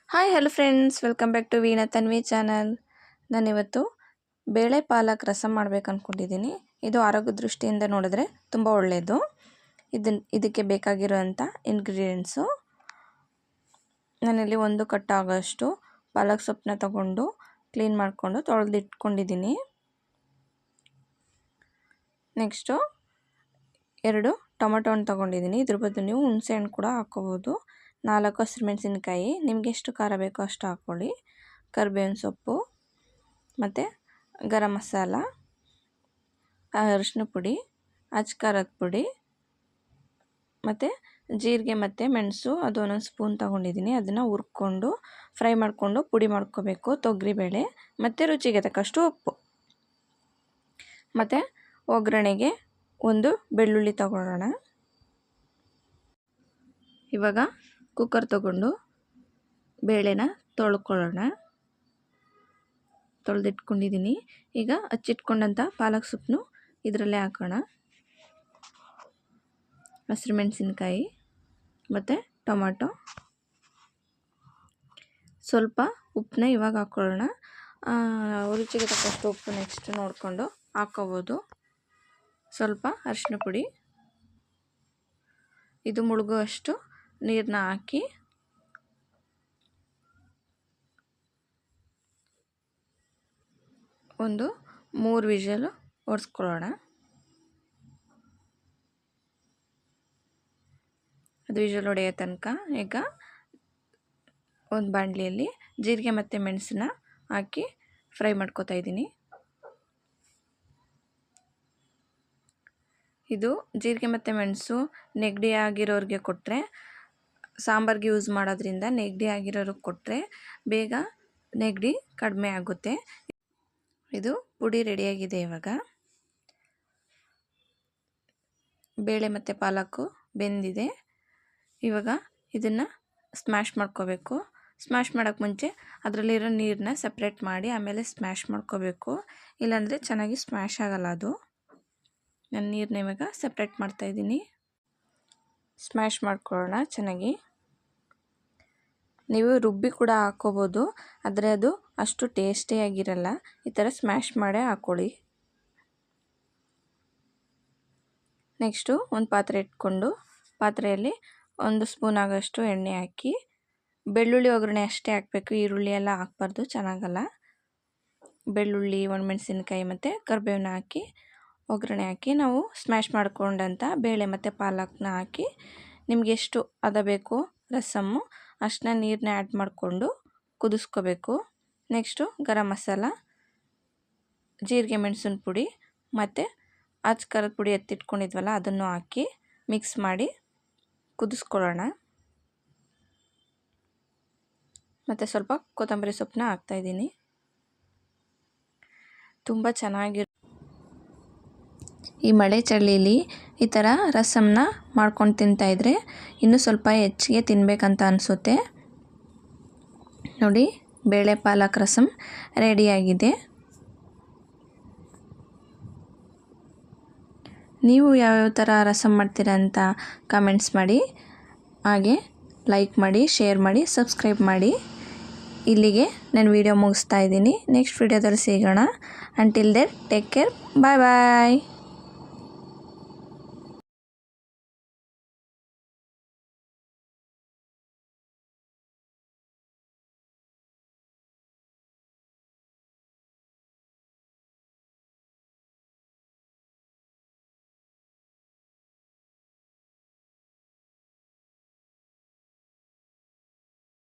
Hi hello friends, welcome back to Veena Tanvi channel. ನಾನಿವತ್ತು ಬೇಳೆ ಪಾಲಕ್ ರಸಂ ಮಾಡಬೇಕು ಅಂದ್ಕೊಂಡಿದ್ದೀನಿ. ಇದು ಆರೋಗ್ಯ ದೃಷ್ಟಿಯಿಂದ ನೋಡಿದ್ರೆ ತುಂಬ ಒಳ್ಳೆಯದು. ಇದಕ್ಕೆ ಬೇಕಾಗಿರುವಂಥ ಇಂಗ್ರೀಡಿಯೆಂಟ್ಸು, ನಾನಿಲ್ಲಿ 1 ಕಟ್ ಆಗೋಷ್ಟು ಪಾಲಕ್ ಸೊಪ್ಪನ್ನ ತಗೊಂಡು ಕ್ಲೀನ್ ಮಾಡಿಕೊಂಡು ತೊಳೆದಿಟ್ಕೊಂಡಿದ್ದೀನಿ. ನೆಕ್ಸ್ಟು 2 ಟೊಮೆಟೊನ ತೊಗೊಂಡಿದ್ದೀನಿ. ಇದ್ರ ಬದಲು ನೀವು ಹುಣಸೆ ಹಣ್ಣು ಕೂಡ ಹಾಕ್ಕೋಬೋದು. 4 ಹಸಿರುಮೆಣಸಿನ್ಕಾಯಿ, ನಿಮಗೆ ಎಷ್ಟು ಖಾರ ಬೇಕೋ ಅಷ್ಟು ಹಾಕ್ಕೊಳ್ಳಿ. ಕರಿಬೇವಿನ ಸೊಪ್ಪು ಮತ್ತು ಗರಂ ಮಸಾಲ, ಅರಿಶಿನ ಪುಡಿ, ಅಚ್ಕಾರದ ಪುಡಿ ಮತ್ತು ಜೀರಿಗೆ ಮತ್ತು ಮೆಣಸು, ಅದು 1 ಸ್ಪೂನ್ ತೊಗೊಂಡಿದ್ದೀನಿ. ಅದನ್ನು ಹುರ್ಕೊಂಡು ಫ್ರೈ ಮಾಡಿಕೊಂಡು ಪುಡಿ ಮಾಡ್ಕೋಬೇಕು. ತೊಗರಿಬೇಳೆ ಮತ್ತು ರುಚಿಗೆ ತಕ್ಕಷ್ಟು ಉಪ್ಪು. ಮತ್ತು ಒಗ್ಗರಣೆಗೆ 1 ಬೆಳ್ಳುಳ್ಳಿ ತಗೊಳ್ಳೋಣ. ಇವಾಗ ಕುಕ್ಕರ್ ತಗೊಂಡು ಬೇಳೆನ ತೊಳ್ಕೊಳ್ಳೋಣ. ತೊಳೆದಿಟ್ಕೊಂಡಿದ್ದೀನಿ. ಈಗ ಹಚ್ಚಿಟ್ಕೊಂಡಂಥ ಪಾಲಕ್ ಸೊಪ್ಪನ್ನು ಇದರಲ್ಲೇ ಹಾಕೋಣ. ಹಸಿರುಮೆಣಸಿನ್ಕಾಯಿ ಮತ್ತು ಟೊಮೆಟೊ, ಸ್ವಲ್ಪ ಉಪ್ಪನ್ನ ಇವಾಗ ಹಾಕ್ಕೊಳ್ಳೋಣ. ರುಚಿಗೆ ತಕ್ಕಷ್ಟು ಉಪ್ಪು ನೆಕ್ಸ್ಟ್ ನೋಡಿಕೊಂಡು ಹಾಕ್ಕೋಬೋದು. ಸ್ವಲ್ಪ ಅರಿಶಿನ ಪುಡಿ, ಇದು ಮುಳುಗುವಷ್ಟು ನೀರನ್ನ ಹಾಕಿ ಒಂದು 3 ವಿಷಲು ಒರೆಸ್ಕೊಳ್ಳೋಣ. ಅದು ವಿಷಲ್ ಹೊಡೆಯೋ ತನಕ ಈಗ ಒಂದು ಬಾಣಲಿಯಲ್ಲಿ ಜೀರಿಗೆ ಮತ್ತು ಮೆಣಸನ್ನ ಹಾಕಿ ಫ್ರೈ ಮಾಡ್ಕೊತಾ ಇದ್ದೀನಿ. ಇದು ಜೀರಿಗೆ ಮತ್ತು ಮೆಣಸು ನೆಗಡಿ ಆಗಿರೋರಿಗೆ ಕೊಟ್ಟರೆ, ಸಾಂಬಾರಿಗೆ ಯೂಸ್ ಮಾಡೋದ್ರಿಂದ ನೆಗಡಿ ಆಗಿರೋರಿಗೆ ಕೊಟ್ಟರೆ ಬೇಗ ನೆಗಡಿ ಕಡಿಮೆ ಆಗುತ್ತೆ. ಇದು ಪುಡಿ ರೆಡಿಯಾಗಿದೆ. ಇವಾಗ ಬೇಳೆ ಮತ್ತು ಪಾಲಕ್ಕು ಬೆಂದಿದೆ. ಇವಾಗ ಇದನ್ನು ಸ್ಮ್ಯಾಶ್ ಮಾಡ್ಕೋಬೇಕು. ಸ್ಮ್ಯಾಶ್ ಮಾಡೋಕ್ಕೆ ಮುಂಚೆ ಅದರಲ್ಲಿರೋ ನೀರನ್ನ ಸಪ್ರೇಟ್ ಮಾಡಿ ಆಮೇಲೆ ಸ್ಮ್ಯಾಶ್ ಮಾಡ್ಕೋಬೇಕು, ಇಲ್ಲಾಂದರೆ ಚೆನ್ನಾಗಿ ಸ್ಮ್ಯಾಶ್ ಆಗಲ್ಲ ಅದು. ನಾನು ನೀರನ್ನ ಇವಾಗ ಸಪ್ರೇಟ್ ಮಾಡ್ತಾಯಿದ್ದೀನಿ. ಸ್ಮ್ಯಾಶ್ ಮಾಡ್ಕೊಳ್ಳೋಣ ಚೆನ್ನಾಗಿ. ನೀವು ರುಬ್ಬಿ ಕೂಡ ಹಾಕ್ಕೋಬೋದು, ಆದರೆ ಅದು ಅಷ್ಟು ಟೇಸ್ಟಿಯಾಗಿರಲ್ಲ. ಈ ಥರ ಸ್ಮ್ಯಾಶ್ ಮಾಡೇ ಹಾಕ್ಕೊಳ್ಳಿ. ನೆಕ್ಸ್ಟು ಒಂದು ಪಾತ್ರೆ ಇಟ್ಕೊಂಡು ಪಾತ್ರೆಯಲ್ಲಿ 1 ಸ್ಪೂನ್ ಆಗೋಷ್ಟು ಎಣ್ಣೆ ಹಾಕಿ, ಬೆಳ್ಳುಳ್ಳಿ ಒಗ್ಗರಣೆ ಅಷ್ಟೇ ಹಾಕಬೇಕು. ಈರುಳ್ಳಿ ಎಲ್ಲ ಹಾಕ್ಬಾರ್ದು, ಚೆನ್ನಾಗಲ್ಲ. ಬೆಳ್ಳುಳ್ಳಿ, ಒಣಮೆಣಸಿನ್ಕಾಯಿ ಮತ್ತು ಕರಿಬೇವನ್ನ ಹಾಕಿ ಒಗ್ಗರಣೆ ಹಾಕಿ ನಾವು ಸ್ಮ್ಯಾಶ್ ಮಾಡ್ಕೊಂಡಂಥ ಬೇಳೆ ಮತ್ತು ಪಾಲಕ್ನ ಹಾಕಿ, ನಿಮಗೆ ಎಷ್ಟು ಹದ ಬೇಕು ರಸಮ್ಮು ಅಷ್ಟನ್ನ ನೀರನ್ನ ಆ್ಯಡ್ ಮಾಡಿಕೊಂಡು ಕುದಿಸ್ಕೋಬೇಕು. ನೆಕ್ಸ್ಟು ಗರಂ ಮಸಾಲ, ಜೀರಿಗೆ ಮೆಣಸಿನ ಪುಡಿ ಮತ್ತು ಅಚ್ಕಾರದ ಪುಡಿ ಎತ್ತಿಟ್ಕೊಂಡಿದ್ವಲ್ಲ ಅದನ್ನು ಹಾಕಿ ಮಿಕ್ಸ್ ಮಾಡಿ ಕುದಿಸ್ಕೊಳ್ಳೋಣ. ಮತ್ತು ಸ್ವಲ್ಪ ಕೊತ್ತಂಬರಿ ಸೊಪ್ಪನ್ನ ಹಾಕ್ತಾಯಿದ್ದೀನಿ. ತುಂಬ ಚೆನ್ನಾಗಿ ಈ ಮಳೆ ಚಳಿಲಿ ಈ ಥರ ರಸಮ್ನ ಮಾಡ್ಕೊಂಡು ತಿಂತಾಯಿದ್ರೆ ಇನ್ನೂ ಸ್ವಲ್ಪ ಹೆಚ್ಚಿಗೆ ತಿನ್ನಬೇಕಂತ ಅನಿಸುತ್ತೆ. ನೋಡಿ, ಬೇಳೆ ಪಾಲಕ್ ರಸಮ್ ರೆಡಿಯಾಗಿದೆ. ನೀವು ಯಾವ್ಯಾವ ಥರ ರಸಮ್ ಮಾಡ್ತೀರಾ ಅಂತ ಕಮೆಂಟ್ಸ್ ಮಾಡಿ, ಹಾಗೆ ಲೈಕ್ ಮಾಡಿ, ಶೇರ್ ಮಾಡಿ, ಸಬ್ಸ್ಕ್ರೈಬ್ ಮಾಡಿ. ಇಲ್ಲಿಗೆ ನಾನು ವಿಡಿಯೋ ಮುಗಿಸ್ತಾ ಇದ್ದೀನಿ. ನೆಕ್ಸ್ಟ್ ವಿಡಿಯೋದಲ್ಲಿ ಸಿಗೋಣ. Until there take care, bye bye.